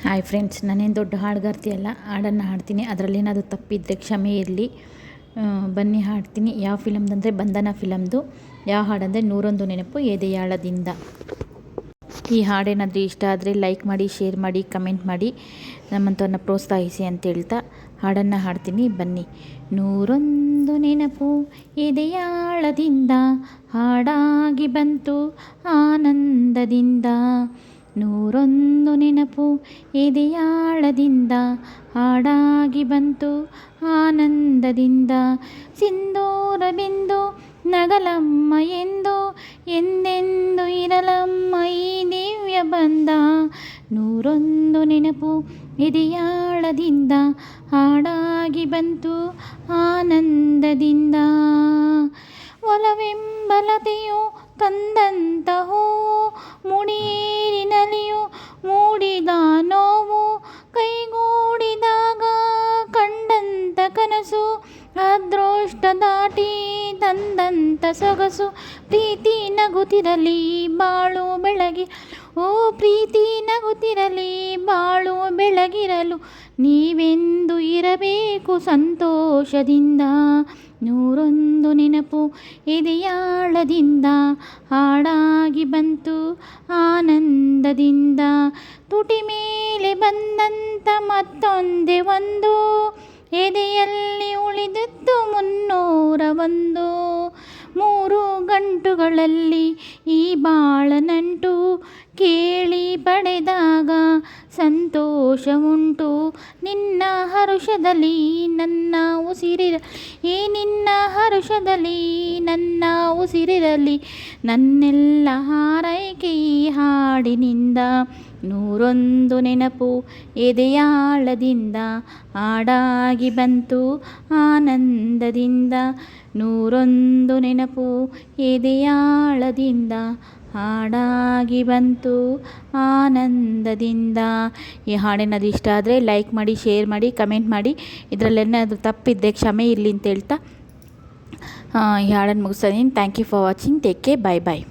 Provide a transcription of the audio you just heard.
Hi friends, ನಾನೇನು ದೊಡ್ಡ ಹಾಡುಗಾರ್ತಿ ಅಲ್ಲ. ಹಾಡನ್ನು ಹಾಡ್ತೀನಿ, ಅದರಲ್ಲಿ ಏನಾದರೂ ತಪ್ಪಿದ್ದರೆ ಕ್ಷಮೆ ಇರಲಿ. ಬನ್ನಿ ಹಾಡ್ತೀನಿ. ಯಾವ ಫಿಲಮ್ದಂದರೆ ಬಂಧನ ಫಿಲಮ್ದು. ಯಾವ ಹಾಡಂದರೆ 101 ನೆನಪು ಎದೆಯಾಳದಿಂದ. ಈ ಹಾಡೇನಾದರೂ ಇಷ್ಟ ಆದರೆ ಲೈಕ್ ಮಾಡಿ, ಶೇರ್ ಮಾಡಿ, ಕಮೆಂಟ್ ಮಾಡಿ, ನಮ್ಮಂಥವ್ರನ್ನ ಪ್ರೋತ್ಸಾಹಿಸಿ ಅಂತ ಹೇಳ್ತಾ ಹಾಡನ್ನು ಹಾಡ್ತೀನಿ. ಬನ್ನಿ. 101 ನೆನಪು ಎದೆಯಾಳದಿಂದ ಹಾಡಾಗಿ ಬಂತು ಆನಂದದಿಂದ. 101 ನೆನಪು ಎದೆಯಾಳದಿಂದ ಹಾಡಾಗಿ ಬಂತು ಆನಂದದಿಂದ. ಸಿಂಧೂರ ಬಿಂದು ನಗಲಮ್ಮ ಎಂದು ಎಂದೆಂದು ಇರಲಮ್ಮ ಈ ದಿವ್ಯ ಬಂಧ. 101 ನೆನಪು ಎದೆಯಾಳದಿಂದ ಹಾಡಾಗಿ ಬಂತು ಆನಂದದಿಂದ. ಒಲವೆಂಬಲತೆಯು ತಂದಂತ ಹೂವು ಮುಡಿಯೇರಿನಲಿಯು ಮೂಡಿದ ನೋವು. ಕೈಗೂಡಿದಾಗ ಕಂಡಂತ ಕನಸು ಅದೃಷ್ಟ ದಾಟಿ ತಂದಂತ ಸೊಗಸು. ಪ್ರೀತಿ ನಗುತ್ತಿರಲಿ ಬಾಳು ಬೆಳಗಿ, ಓ ಪ್ರೀತಿ ನಗುತ್ತಿರಲಿ ಬಾಳು ಬೆಳಗಿರಲು. ನೀವೆಂದು ಇರಬೇಕು ಸಂತೋಷದಿಂದ. 101 ನೆನಪು ಎದೆಯಾಳದಿಂದ ಹಾಡಾಗಿ ಬಂತು ಆನಂದದಿಂದ. ತುಟಿ ಮೇಲೆ ಬಂದಂತ ಮತ್ತೊಂದೇ ಒಂದು, ಎದೆಯಲ್ಲಿ ಉಳಿದದ್ದು 301. 3 ಗಂಟುಗಳಲ್ಲಿ ಈ ಬಾಳ ನಂಟು ಕೇಳಿ ಪಡೆದಾಗ ಸಂತೋಷ ಉಂಟು. ನಿನ್ನ ಹರುಷದಲ್ಲಿ ನನ್ನ ಉಸಿರಿರಲಿ, ನಿನ್ನ ಹರುಷದಲ್ಲಿ ನನ್ನ ಉಸಿರಿರಲಿ. ನನ್ನೆಲ್ಲ ಹಾರೈಕೆ ಈ ಹಾಡಿನಿಂದ. 101 ನೆನಪು ಎದೆಯಾಳದಿಂದ ಹಾಡಾಗಿ ಬಂತು ಆನಂದದಿಂದ. 101 ನೆನಪು ಎದೆಯಾಳದಿಂದ ಹಾಡಾಗಿ ಬಂತು ಆನಂದದಿಂದ. ಈ ಹಾಡೇನಾದ್ರು ಇಷ್ಟ ಆದರೆ ಲೈಕ್ ಮಾಡಿ, ಶೇರ್ ಮಾಡಿ, ಕಮೆಂಟ್ ಮಾಡಿ. ಇದರಲ್ಲೇನಾದರೂ ತಪ್ಪಿದ್ದರೆ ಕ್ಷಮೆ ಇರಲಿ ಅಂತ ಹೇಳ್ತಾ ಈ ಹಾಡನ್ನು ಮುಗಿಸ್ತಾ ಇದ್ದೀನಿ. Thank you for watching. Take care. Bye bye.